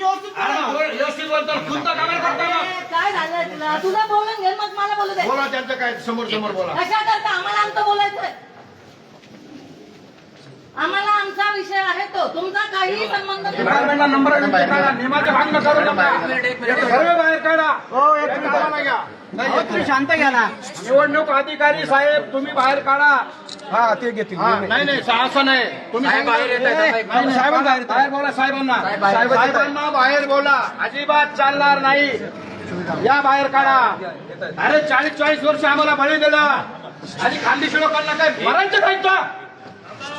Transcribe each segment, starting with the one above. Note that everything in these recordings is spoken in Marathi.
व्यवस्थित बोलतो तुमचा कामाला करता ना. काय झालं तुला? तुला बोलून घे मग मला बोलू दे. बोला त्यांचं काय समोर समोर बोला. कशा करता? आम्हाला आमचं बोलायचंय. आम्हाला आमचा विषय आहे तो, तुमचा काहीही संबंध नाही. नंबर नियमाचे भाग न करू नका. सर्व बाहेर काढा. हो एक मिनिट तुम्ही शांत घ्या ना. निवडणूक अधिकारी साहेब तुम्ही बाहेर काढा. हा ते घेतील. नाही नाही असं नाही. तुम्ही बाहेर येत बाहेर बोला साहेबांना. साहेबांना बाहेर बोला. अजिबात चालणार नाही. या बाहेर काढा. अरे 40-40 वर्ष आम्हाला बळी दिला आणि खानदेशी लोकांना काय मरांचं खायचं.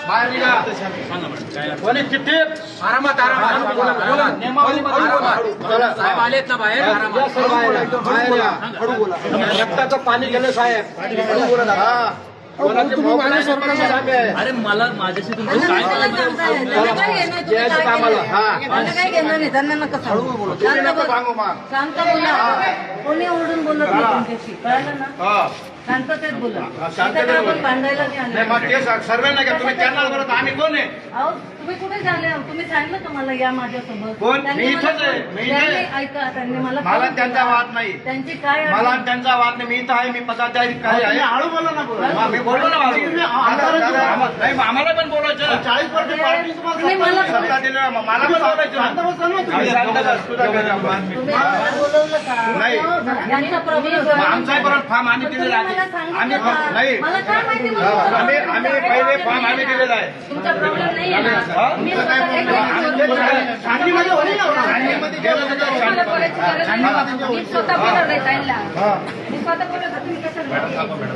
बाहेर निघा. कोणी चिठ्ठी आरामात आरामात बोला. नियमावलीमध्ये साहेब आलेत ना बाहेर बाहेर या. रक्ताचं पाणी गेलं साहेब. अरे मला माझ्याशी तुमचं काय त्यांना काय घेणं? तुम्ही काय केलं? त्यांना काय घेणं नाही. त्यांना नका सांगू. शांत बोला. कोणी ओरडून बोलत नाही तुमच्याशी, कळलं ना? शांततेत बोला. इथं आपण भांडायला नाही आले. सर्वे नाही का तुम्ही त्यांना बोलत आम्ही कोण आहे. अहो तुम्ही कुठे झाले? तुम्ही सांगितलं का मला या माझ्यासोबत? कोण? त्यांनी मी इथंच मला- आहे. मी इथे आहे. ऐका त्यांनी मला मला फोन त्यांचा केला. वाद नाही. त्यांची काय मला अडचण? त्यांचा वाद नाही. मी इथं आहे. मी पदाधिकारी काय आहे. हळू बोला ना. हा, मी बोललो ना हळू. नाही आम्हाला पण बोलायचं. 40% तुम्ही मला सत्ता दिलं मला पण बोलायचं. आम्ही शांत बस. तुझा गैरसमज. तुम्ही मला बोलवलं का? नाही. यांचा प्रॉब्लेम आमचाही परत फॉर्म आम्ही दिलेला आहे. आम्ही नाही मला काय माहिती आम्ही पहिले फॉर्म आम्ही दिलेला आहे. तुमचा प्रॉब्लेम नाही आहे ना? मी सांगलीमध्ये होईल ना. सांगलीमध्ये गेलं तर मला बोलायची गरज नाही. मी स्वतः बोलत नाही त्यांना. मी स्वतः बोलत होते. तुम्ही कशाला